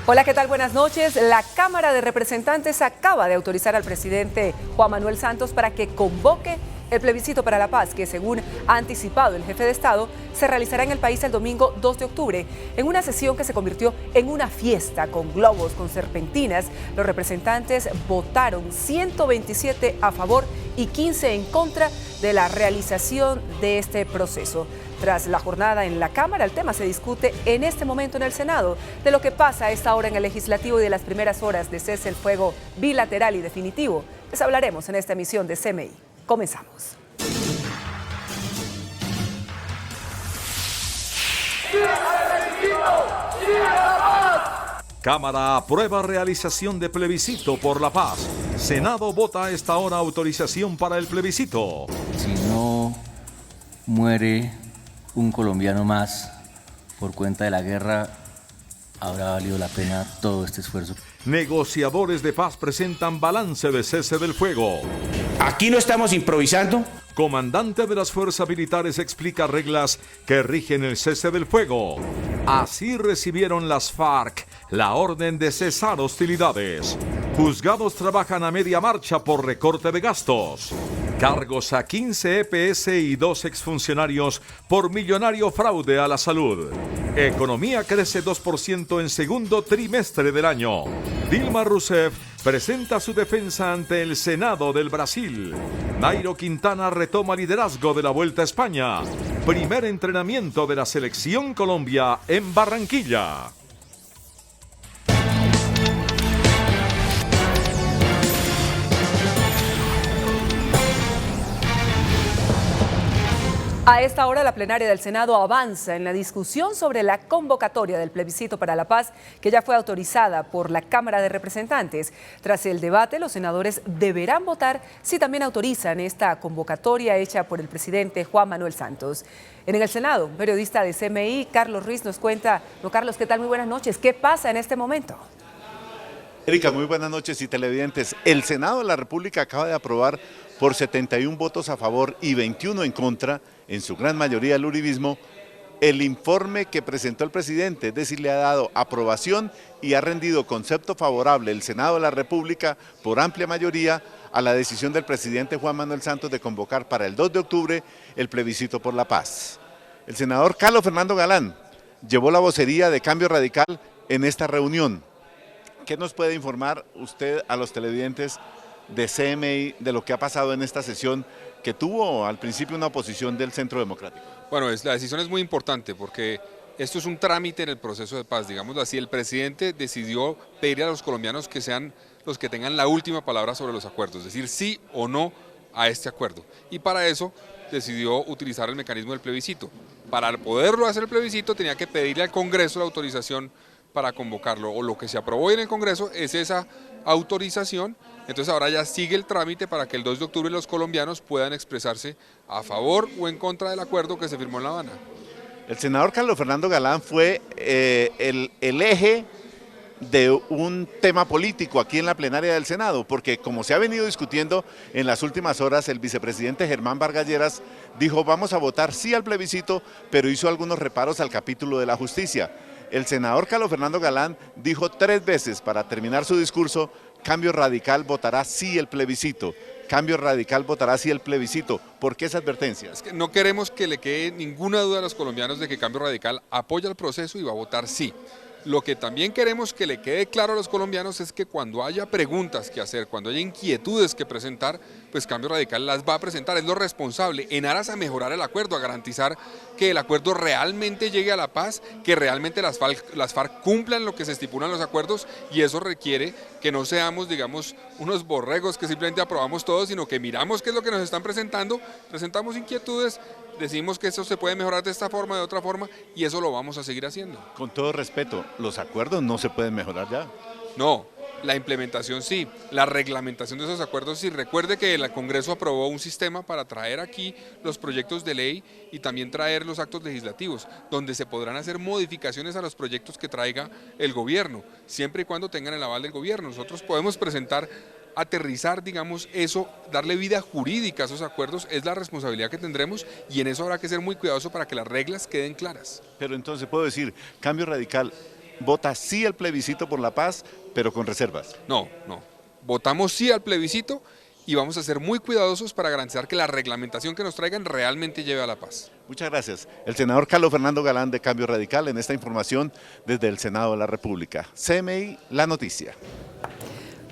Hola, ¿qué tal? Buenas noches. La Cámara de Representantes acaba de autorizar al presidente Juan Manuel Santos para que convoque el plebiscito para la paz, que según ha anticipado el jefe de Estado, se realizará en el país el domingo 2 de octubre, en una sesión que se convirtió en una fiesta con globos, con serpentinas. Los representantes votaron 127 a favor y 15 en contra de la realización de este proceso. Tras la jornada en la Cámara, el tema se discute en este momento en el Senado, de lo que pasa a esta hora en el Legislativo y de las primeras horas de cese el fuego bilateral y definitivo. Les hablaremos en esta emisión de CMI. Comenzamos. Cámara aprueba realización de plebiscito por la paz. Senado vota a esta hora autorización para el plebiscito. Si no muere un colombiano más por cuenta de la guerra, habrá valido la pena todo este esfuerzo. Negociadores de paz presentan balance de cese del fuego. Aquí no estamos improvisando. Comandante de las fuerzas militares explica reglas que rigen el cese del fuego. Así recibieron las FARC la orden de cesar hostilidades. Juzgados trabajan a media marcha por recorte de gastos. Cargos a 15 EPS y 2 exfuncionarios por millonario fraude a la salud. Economía crece 2% en segundo trimestre del año. Dilma Rousseff presenta su defensa ante el Senado del Brasil. Nairo Quintana retoma liderazgo de la Vuelta a España. Primer entrenamiento de la Selección Colombia en Barranquilla. A esta hora, la plenaria del Senado avanza en la discusión sobre la convocatoria del plebiscito para la paz, que ya fue autorizada por la Cámara de Representantes. Tras el debate, los senadores deberán votar si también autorizan esta convocatoria hecha por el presidente Juan Manuel Santos. En el Senado, un periodista de CMI, Carlos Ruiz, nos cuenta. No, Carlos, ¿qué tal? Muy buenas noches. ¿Qué pasa en este momento? Erika, muy buenas noches y televidentes. El Senado de la República acaba de aprobar por 71 votos a favor y 21 en contra, en su gran mayoría el uribismo, el informe que presentó el presidente, es decir, le ha dado aprobación y ha rendido concepto favorable el Senado de la República por amplia mayoría a la decisión del presidente Juan Manuel Santos de convocar para el 2 de octubre el plebiscito por la paz. El senador Carlos Fernando Galán llevó la vocería de Cambio Radical en esta reunión. ¿Qué nos puede informar usted a los televidentes de CMI de lo que ha pasado en esta sesión que tuvo al principio una oposición del Centro Democrático? Bueno, la decisión es muy importante porque esto es un trámite en el proceso de paz, digámoslo así. El presidente decidió pedirle a los colombianos que sean los que tengan la última palabra sobre los acuerdos, es decir, sí o no a este acuerdo. Y para eso decidió utilizar el mecanismo del plebiscito. Para poderlo hacer el plebiscito tenía que pedirle al Congreso la autorización para convocarlo, o lo que se aprobó en el Congreso es esa autorización. Entonces ahora ya sigue el trámite para que el 2 de octubre los colombianos puedan expresarse a favor o en contra del acuerdo que se firmó en La Habana. El senador Carlos Fernando Galán fue el eje de un tema político aquí en la plenaria del Senado, porque como se ha venido discutiendo en las últimas horas, el vicepresidente Germán Vargas Lleras dijo vamos a votar sí al plebiscito, pero hizo algunos reparos al capítulo de la justicia. El senador Carlos Fernando Galán dijo 3 veces para terminar su discurso: Cambio Radical votará sí el plebiscito. Cambio Radical votará sí el plebiscito. ¿Por qué esa advertencia? Es que no queremos que le quede ninguna duda a los colombianos de que Cambio Radical apoya el proceso y va a votar sí. Lo que también queremos que le quede claro a los colombianos es que cuando haya preguntas que hacer, cuando haya inquietudes que presentar, pues Cambio Radical las va a presentar, es lo responsable, en aras a mejorar el acuerdo, a garantizar que el acuerdo realmente llegue a la paz, que realmente las FARC cumplan lo que se estipulan los acuerdos, y eso requiere que no seamos, digamos, unos borregos que simplemente aprobamos todo, sino que miramos qué es lo que nos están presentando, presentamos inquietudes, decimos que eso se puede mejorar de esta forma, de otra forma, y eso lo vamos a seguir haciendo. Con todo respeto, los acuerdos no se pueden mejorar ya. No, la implementación sí, la reglamentación de esos acuerdos sí. Recuerde que el Congreso aprobó un sistema para traer aquí los proyectos de ley y también traer los actos legislativos, donde se podrán hacer modificaciones a los proyectos que traiga el gobierno, siempre y cuando tengan el aval del gobierno. Nosotros podemos presentar, aterrizar, digamos, eso, darle vida jurídica a esos acuerdos, es la responsabilidad que tendremos, y en eso habrá que ser muy cuidadoso para que las reglas queden claras. Pero entonces puedo decir, Cambio Radical vota sí al plebiscito por la paz, pero con reservas. No. Votamos sí al plebiscito y vamos a ser muy cuidadosos para garantizar que la reglamentación que nos traigan realmente lleve a la paz. Muchas gracias. El senador Carlos Fernando Galán de Cambio Radical en esta información desde el Senado de la República. CMI, la noticia.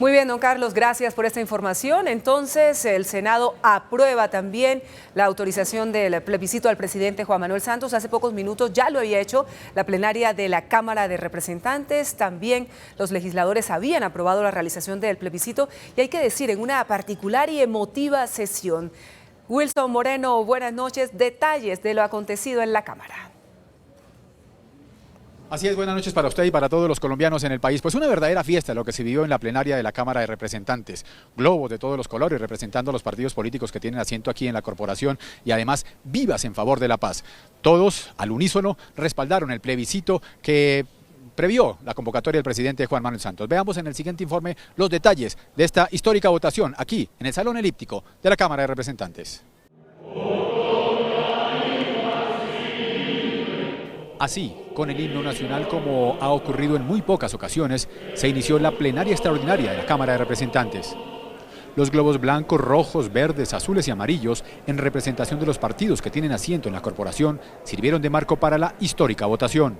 Muy bien, don Carlos, gracias por esta información. Entonces, el Senado aprueba también la autorización del plebiscito al presidente Juan Manuel Santos. Hace pocos minutos ya lo había hecho la plenaria de la Cámara de Representantes. También los legisladores habían aprobado la realización del plebiscito y hay que decir, en una particular y emotiva sesión. Wilson Moreno, buenas noches. Detalles de lo acontecido en la Cámara. Así es, buenas noches para usted y para todos los colombianos en el país. Pues una verdadera fiesta lo que se vivió en la plenaria de la Cámara de Representantes. Globos de todos los colores representando a los partidos políticos que tienen asiento aquí en la corporación y además vivas en favor de la paz. Todos, al unísono, respaldaron el plebiscito que previó la convocatoria del presidente Juan Manuel Santos. Veamos en el siguiente informe los detalles de esta histórica votación aquí en el Salón Elíptico de la Cámara de Representantes. Así, con el himno nacional, como ha ocurrido en muy pocas ocasiones, se inició la plenaria extraordinaria de la Cámara de Representantes. Los globos blancos, rojos, verdes, azules y amarillos, en representación de los partidos que tienen asiento en la corporación, sirvieron de marco para la histórica votación.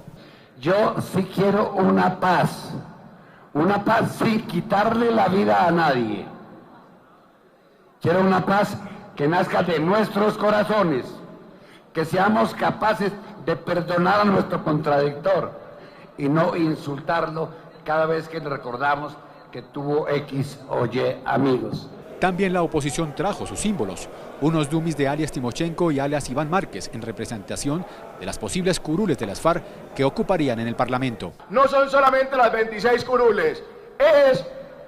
Yo sí quiero una paz sin quitarle la vida a nadie. Quiero una paz que nazca de nuestros corazones, que seamos capaces de perdonar a nuestro contradictor y no insultarlo cada vez que le recordamos que tuvo X o Y amigos. También la oposición trajo sus símbolos, unos dummies de alias Timochenko y alias Iván Márquez, en representación de las posibles curules de las FARC que ocuparían en el Parlamento. No son solamente las 26 curules, es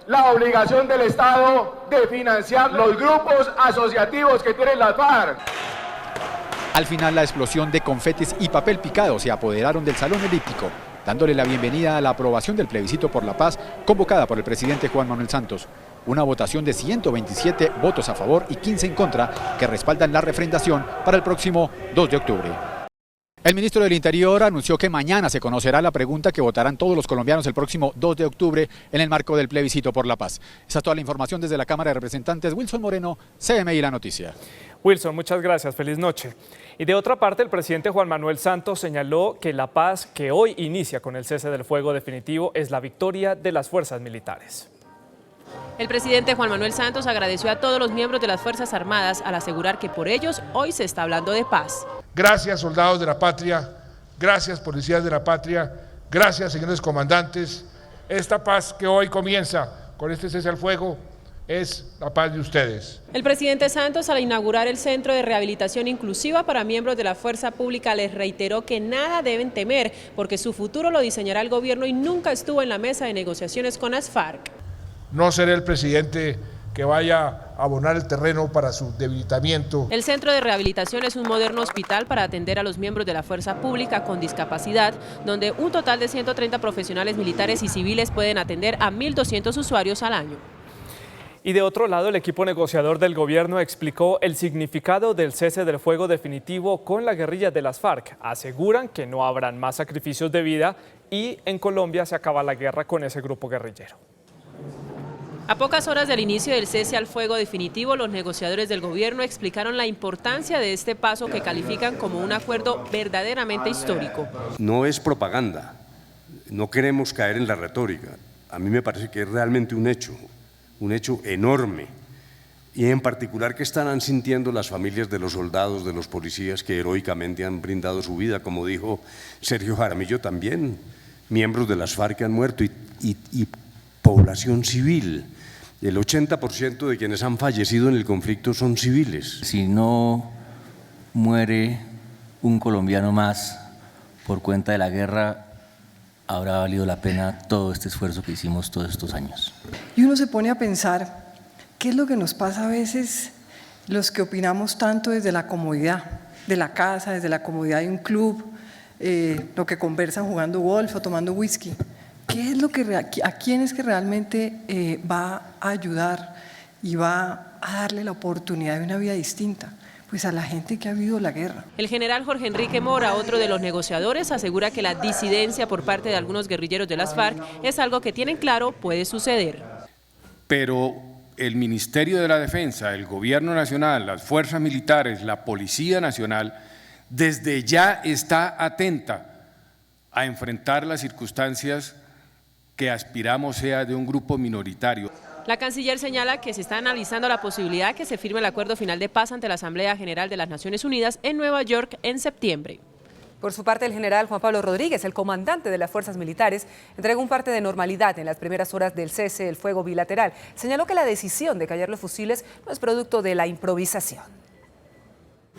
la obligación del Estado de financiar los grupos asociativos que tienen las FARC. Al final, la explosión de confetis y papel picado se apoderaron del Salón Elíptico, dándole la bienvenida a la aprobación del plebiscito por la paz convocada por el presidente Juan Manuel Santos. Una votación de 127 votos a favor y 15 en contra que respaldan la refrendación para el próximo 2 de octubre. El ministro del Interior anunció que mañana se conocerá la pregunta que votarán todos los colombianos el próximo 2 de octubre en el marco del plebiscito por la paz. Esa es toda la información desde la Cámara de Representantes. Wilson Moreno, CMI La Noticia. Wilson, muchas gracias. Feliz noche. Y de otra parte, el presidente Juan Manuel Santos señaló que la paz que hoy inicia con el cese del fuego definitivo es la victoria de las fuerzas militares. El presidente Juan Manuel Santos agradeció a todos los miembros de las Fuerzas Armadas al asegurar que por ellos hoy se está hablando de paz. Gracias, soldados de la patria, gracias, policías de la patria, gracias, señores comandantes. Esta paz que hoy comienza con este cese al fuego es la paz de ustedes. El presidente Santos, al inaugurar el Centro de Rehabilitación Inclusiva para miembros de la Fuerza Pública, les reiteró que nada deben temer porque su futuro lo diseñará el gobierno y nunca estuvo en la mesa de negociaciones con las FARC. No seré el presidente que vaya a abonar el terreno para su debilitamiento. El Centro de Rehabilitación es un moderno hospital para atender a los miembros de la Fuerza Pública con discapacidad, donde un total de 130 profesionales militares y civiles pueden atender a 1.200 usuarios al año. Y de otro lado, el equipo negociador del gobierno explicó el significado del cese del fuego definitivo con la guerrilla de las FARC. Aseguran que no habrán más sacrificios de vida y en Colombia se acaba la guerra con ese grupo guerrillero. A pocas horas del inicio del cese al fuego definitivo, los negociadores del gobierno explicaron la importancia de este paso que califican como un acuerdo verdaderamente histórico. No es propaganda, no queremos caer en la retórica. A mí me parece que es realmente un hecho enorme. Y en particular que estarán sintiendo las familias de los soldados, de los policías que heroicamente han brindado su vida, como dijo Sergio Jaramillo también, miembros de las FARC que han muerto y población civil. El 80% de quienes han fallecido en el conflicto son civiles. Si no muere un colombiano más por cuenta de la guerra, habrá valido la pena todo este esfuerzo que hicimos todos estos años. Y uno se pone a pensar, ¿qué es lo que nos pasa a veces los que opinamos tanto desde la comodidad de la casa, desde la comodidad de un club, lo que conversan jugando golf o tomando whisky? ¿Qué es lo que, a quién es que realmente va a ayudar y va a darle la oportunidad de una vida distinta? Pues pues a la gente que ha vivido la guerra. El general Jorge Enrique Mora, otro de los negociadores, asegura que la disidencia por parte de algunos guerrilleros de las FARC es algo que tienen claro puede suceder. Pero el Ministerio de la Defensa, el Gobierno Nacional, las fuerzas militares, la Policía Nacional, desde ya está atenta a enfrentar las circunstancias que aspiramos sea de un grupo minoritario. La canciller señala que se está analizando la posibilidad de que se firme el acuerdo final de paz ante la Asamblea General de las Naciones Unidas en Nueva York en septiembre. Por su parte, el general Juan Pablo Rodríguez, el comandante de las fuerzas militares, entregó un parte de normalidad en las primeras horas del cese del fuego bilateral. Señaló que la decisión de callar los fusiles no es producto de la improvisación.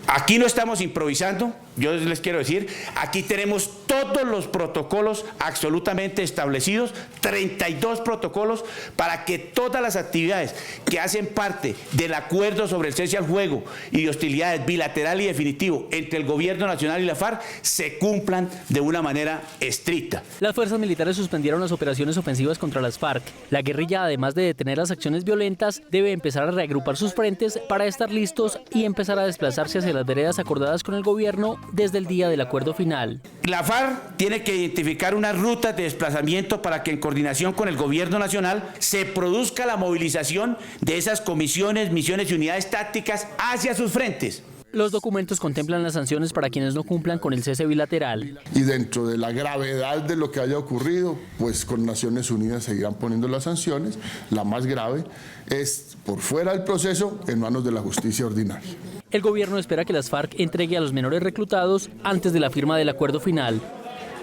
Aquí no estamos improvisando, yo les quiero decir, aquí tenemos todos los protocolos absolutamente establecidos, 32 protocolos para que todas las actividades que hacen parte del acuerdo sobre el cese al fuego y de hostilidades bilateral y definitivo entre el Gobierno Nacional y la FARC se cumplan de una manera estricta. Las fuerzas militares suspendieron las operaciones ofensivas contra las FARC. La guerrilla, además de detener las acciones violentas, debe empezar a reagrupar sus frentes para estar listos y empezar a desplazarse hacia las veredas acordadas con el gobierno desde el día del acuerdo final. La FARC tiene que identificar unas rutas de desplazamiento para que en coordinación con el Gobierno Nacional se produzca la movilización de esas comisiones, misiones y unidades tácticas hacia sus frentes. Los documentos contemplan las sanciones para quienes no cumplan con el cese bilateral. Y dentro de la gravedad de lo que haya ocurrido, pues con Naciones Unidas seguirán poniendo las sanciones. La más grave es por fuera del proceso, en manos de la justicia ordinaria. El gobierno espera que las FARC entregue a los menores reclutados antes de la firma del acuerdo final.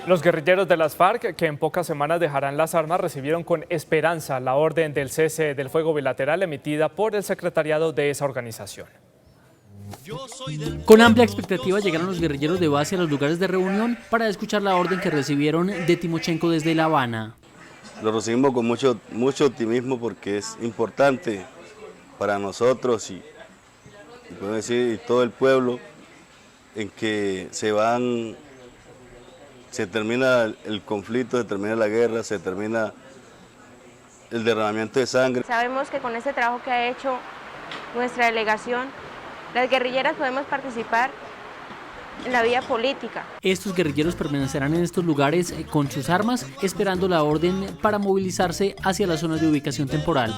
Los guerrilleros de las FARC, que en pocas semanas dejarán las armas, recibieron con esperanza la orden del cese del fuego bilateral emitida por el secretariado de esa organización. Con amplia expectativa llegaron los guerrilleros de base a los lugares de reunión para escuchar la orden que recibieron de Timochenko desde La Habana. Lo recibimos con mucho optimismo porque es importante para nosotros y puedo decir todo el pueblo en que se termina el conflicto, se termina la guerra, se termina el derramamiento de sangre. Sabemos que con este trabajo que ha hecho nuestra delegación, las guerrilleras podemos participar en la vida política. Estos guerrilleros permanecerán en estos lugares con sus armas, esperando la orden para movilizarse hacia las zonas de ubicación temporal.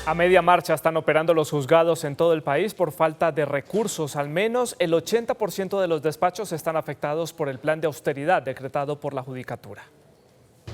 A media marcha están operando los juzgados en todo el país por falta de recursos. Al menos el 80% de los despachos están afectados por el plan de austeridad decretado por la Judicatura.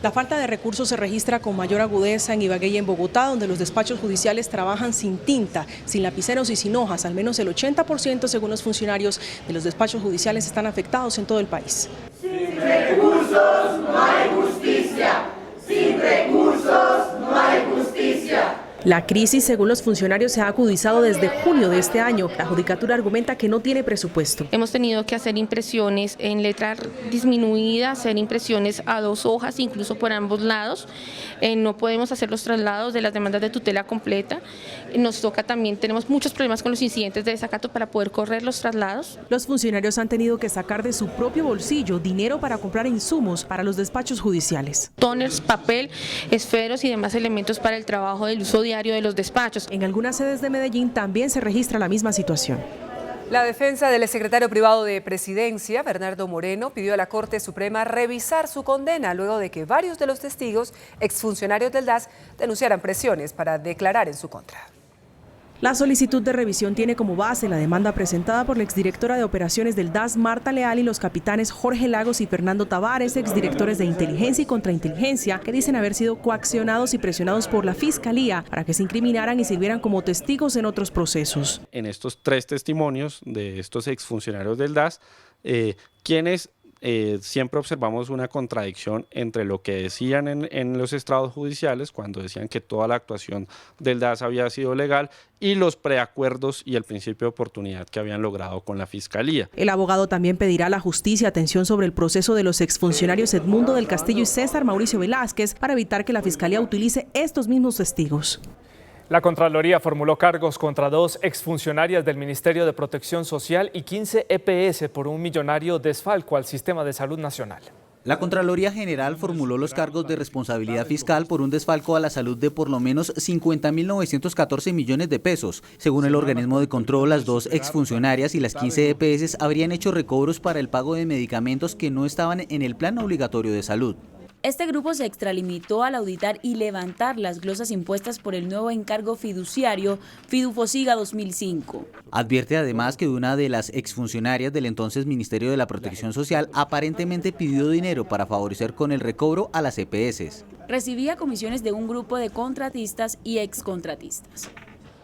La falta de recursos se registra con mayor agudeza en Ibagué y en Bogotá, donde los despachos judiciales trabajan sin tinta, sin lapiceros y sin hojas. Al menos el 80%, según los funcionarios de los despachos judiciales, están afectados en todo el país. Sin recursos no hay justicia. Sin recursos no hay justicia. La crisis, según los funcionarios, se ha agudizado desde junio de este año. La Judicatura argumenta que no tiene presupuesto. Hemos tenido que hacer impresiones en letra disminuida, hacer impresiones a 2 hojas, incluso por ambos lados. No podemos hacer los traslados de las demandas de tutela completa. Nos toca también, tenemos muchos problemas con los incidentes de desacato para poder correr los traslados. Los funcionarios han tenido que sacar de su propio bolsillo dinero para comprar insumos para los despachos judiciales. Toners, papel, esferos y demás elementos para el trabajo del uso diario de los despachos. En algunas sedes de Medellín también se registra la misma situación. La defensa del secretario privado de Presidencia, Bernardo Moreno, pidió a la Corte Suprema revisar su condena luego de que varios de los testigos, exfuncionarios del DAS, denunciaran presiones para declarar en su contra. La solicitud de revisión tiene como base la demanda presentada por la exdirectora de operaciones del DAS, Marta Leal, y los capitanes Jorge Lagos y Fernando Tavares, exdirectores de inteligencia y contrainteligencia, que dicen haber sido coaccionados y presionados por la Fiscalía para que se incriminaran y sirvieran como testigos en otros procesos. En estos 3 testimonios de estos exfuncionarios del DAS, quienes siempre observamos una contradicción entre lo que decían en los estrados judiciales, cuando decían que toda la actuación del DAS había sido legal, y los preacuerdos y el principio de oportunidad que habían logrado con la Fiscalía. El abogado también pedirá a la justicia atención sobre el proceso de los exfuncionarios Edmundo del Castillo y César Mauricio Velázquez para evitar que la Fiscalía utilice estos mismos testigos. La Contraloría formuló cargos contra 2 exfuncionarias del Ministerio de Protección Social y 15 EPS por un millonario desfalco al Sistema de Salud Nacional. La Contraloría General formuló los cargos de responsabilidad fiscal por un desfalco a la salud de por lo menos 50.914 millones de pesos. Según el organismo de control, las 2 exfuncionarias y las 15 EPS habrían hecho recobros para el pago de medicamentos que no estaban en el plan obligatorio de salud. Este grupo se extralimitó al auditar y levantar las glosas impuestas por el nuevo encargo fiduciario Fidufosiga 2005. Advierte además que una de las exfuncionarias del entonces Ministerio de la Protección Social aparentemente pidió dinero para favorecer con el recobro a las EPS. Recibía comisiones de un grupo de contratistas y excontratistas.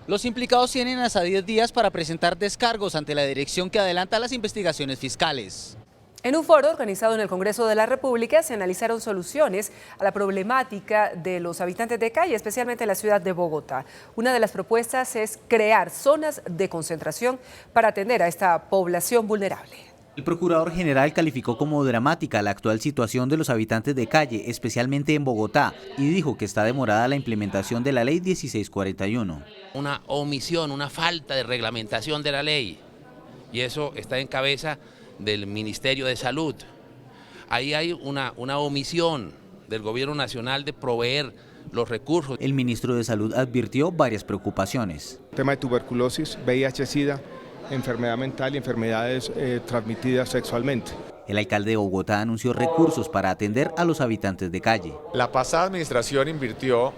Los implicados tienen hasta 10 días para presentar descargos ante la dirección que adelanta las investigaciones fiscales. En un foro organizado en el Congreso de la República se analizaron soluciones a la problemática de los habitantes de calle, especialmente en la ciudad de Bogotá. Una de las propuestas es crear zonas de concentración para atender a esta población vulnerable. El Procurador General calificó como dramática la actual situación de los habitantes de calle, especialmente en Bogotá, y dijo que está demorada la implementación de la Ley 1641. Una omisión, una falta de reglamentación de la ley, y eso está en cabeza del Ministerio de Salud. Ahí hay una omisión del Gobierno Nacional de proveer los recursos. El ministro de Salud advirtió varias preocupaciones. Tema de tuberculosis, VIH-Sida, enfermedad mental y enfermedades transmitidas sexualmente. El alcalde de Bogotá anunció recursos para atender a los habitantes de calle. La pasada administración invirtió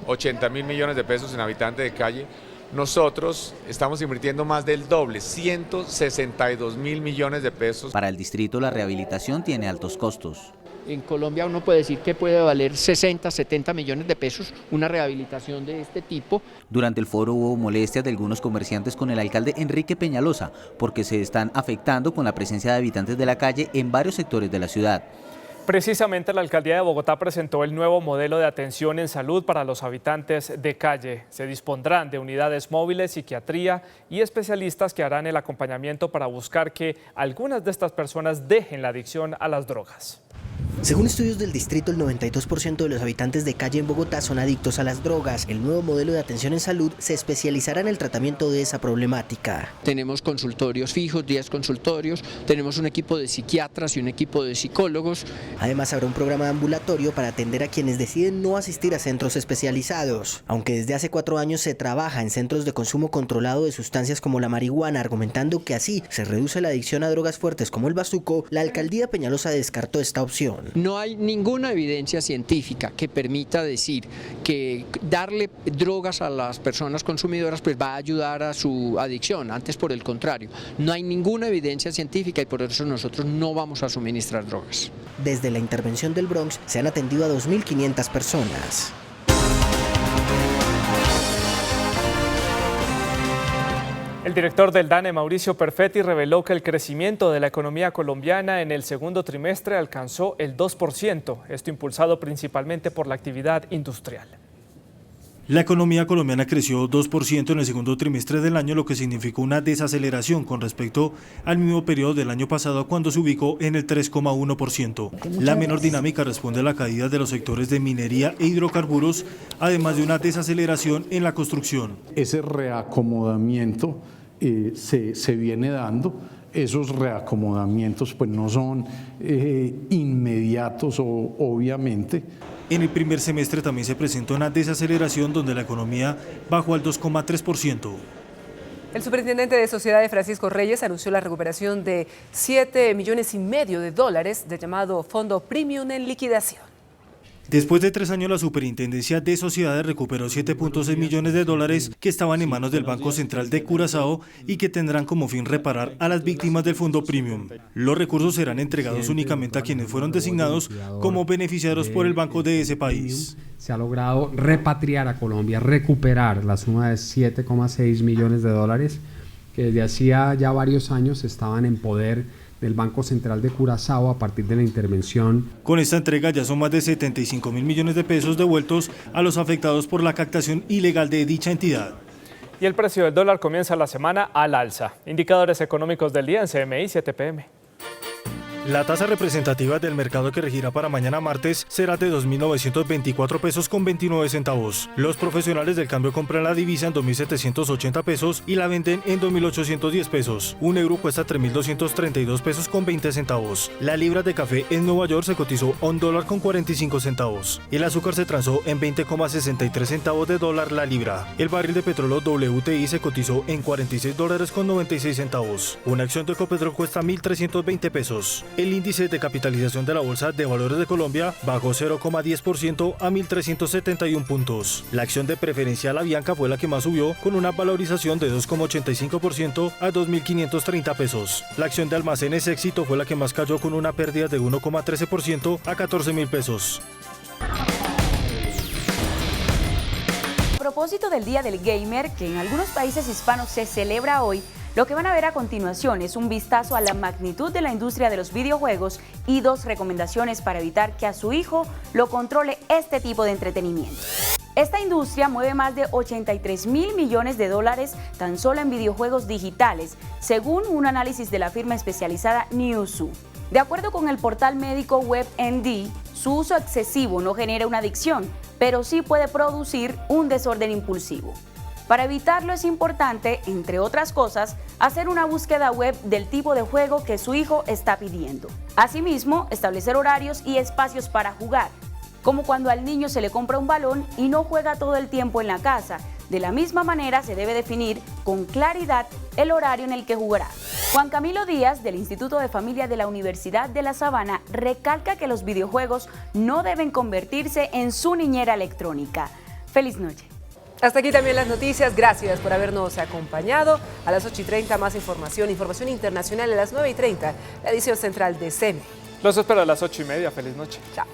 80.000 millones de pesos en habitantes de calle. Nosotros estamos invirtiendo más del doble, 162.000 millones de pesos. Para el distrito la rehabilitación tiene altos costos. En Colombia uno puede decir que puede valer 60, 70 millones de pesos una rehabilitación de este tipo. Durante el foro hubo molestias de algunos comerciantes con el alcalde Enrique Peñalosa porque se están afectando con la presencia de habitantes de la calle en varios sectores de la ciudad. Precisamente la Alcaldía de Bogotá presentó el nuevo modelo de atención en salud para los habitantes de calle. Se dispondrán de unidades móviles, psiquiatría y especialistas que harán el acompañamiento para buscar que algunas de estas personas dejen la adicción a las drogas. Según estudios del distrito, el 92% de los habitantes de calle en Bogotá son adictos a las drogas. El nuevo modelo de atención en salud se especializará en el tratamiento de esa problemática. Tenemos consultorios fijos, 10 consultorios, tenemos un equipo de psiquiatras y un equipo de psicólogos. Además, habrá un programa ambulatorio para atender a quienes deciden no asistir a centros especializados. Aunque desde hace 4 años se trabaja en centros de consumo controlado de sustancias como la marihuana, argumentando que así se reduce la adicción a drogas fuertes como el bazuco, la alcaldía Peñalosa descartó esta opción. No hay ninguna evidencia científica que permita decir que darle drogas a las personas consumidoras pues va a ayudar a su adicción, antes por el contrario. No hay ninguna evidencia científica y por eso nosotros no vamos a suministrar drogas. Desde la intervención del Bronx se han atendido a 2.500 personas. El director del DANE, Mauricio Perfetti, reveló que el crecimiento de la economía colombiana en el segundo trimestre alcanzó el 2%, esto impulsado principalmente por la actividad industrial. La economía colombiana creció 2% en el segundo trimestre del año, lo que significó una desaceleración con respecto al mismo periodo del año pasado, cuando se ubicó en el 3,1%. La menor dinámica responde a la caída de los sectores de minería e hidrocarburos, además de una desaceleración en la construcción. Ese reacomodamiento se viene dando. Esos reacomodamientos pues no son inmediatos obviamente. En el primer semestre también se presentó una desaceleración donde la economía bajó al 2,3%. El superintendente de Sociedades, Francisco Reyes, anunció la recuperación de $7,5 millones del llamado Fondo Premium en liquidación. Después de 3 años, la Superintendencia de Sociedades recuperó $7,6 millones que estaban en manos del Banco Central de Curazao y que tendrán como fin reparar a las víctimas del Fondo Premium. Los recursos serán entregados únicamente a quienes fueron designados como beneficiarios por el banco de ese país. Se ha logrado repatriar a Colombia, recuperar la suma de $7,6 millones que desde hacía ya varios años estaban en poder del Banco Central de Curazao a partir de la intervención. Con esta entrega ya son más de $75,000 millones devueltos a los afectados por la captación ilegal de dicha entidad. Y el precio del dólar comienza la semana al alza. Indicadores económicos del día en CMI 7 PM. La tasa representativa del mercado que regirá para mañana martes será de 2.924 pesos con 29 centavos. Los profesionales del cambio compran la divisa en 2.780 pesos y la venden en 2.810 pesos. Un euro cuesta 3.232 pesos con 20 centavos. La libra de café en Nueva York se cotizó a $1 con 45 centavos. El azúcar se transó en 20,63 centavos de dólar la libra. El barril de petróleo WTI se cotizó en $46 con 96 centavos. Una acción de Ecopetrol cuesta 1.320 pesos. El índice de capitalización de la Bolsa de Valores de Colombia bajó 0,10% a 1.371 puntos. La acción de Preferencial Avianca fue la que más subió, con una valorización de 2,85% a 2.530 pesos. La acción de Almacenes Éxito fue la que más cayó, con una pérdida de 1,13% a 14.000 pesos. A propósito del Día del Gamer, que en algunos países hispanos se celebra hoy, lo que van a ver a continuación es un vistazo a la magnitud de la industria de los videojuegos y 2 recomendaciones para evitar que a su hijo lo controle este tipo de entretenimiento. Esta industria mueve más de 83.000 millones de dólares tan solo en videojuegos digitales, según un análisis de la firma especializada Newzoo. De acuerdo con el portal médico WebMD, su uso excesivo no genera una adicción, pero sí puede producir un desorden impulsivo. Para evitarlo es importante, entre otras cosas, hacer una búsqueda web del tipo de juego que su hijo está pidiendo. Asimismo, establecer horarios y espacios para jugar, como cuando al niño se le compra un balón y no juega todo el tiempo en la casa. De la misma manera se debe definir con claridad el horario en el que jugará. Juan Camilo Díaz, del Instituto de Familia de la Universidad de La Sabana, recalca que los videojuegos no deben convertirse en su niñera electrónica. Feliz noche. Hasta aquí también las noticias. Gracias por habernos acompañado. A las 8:30 más información internacional. A las 9:30 la edición central de CM. Los espero a las 8:30. Feliz noche. Chao.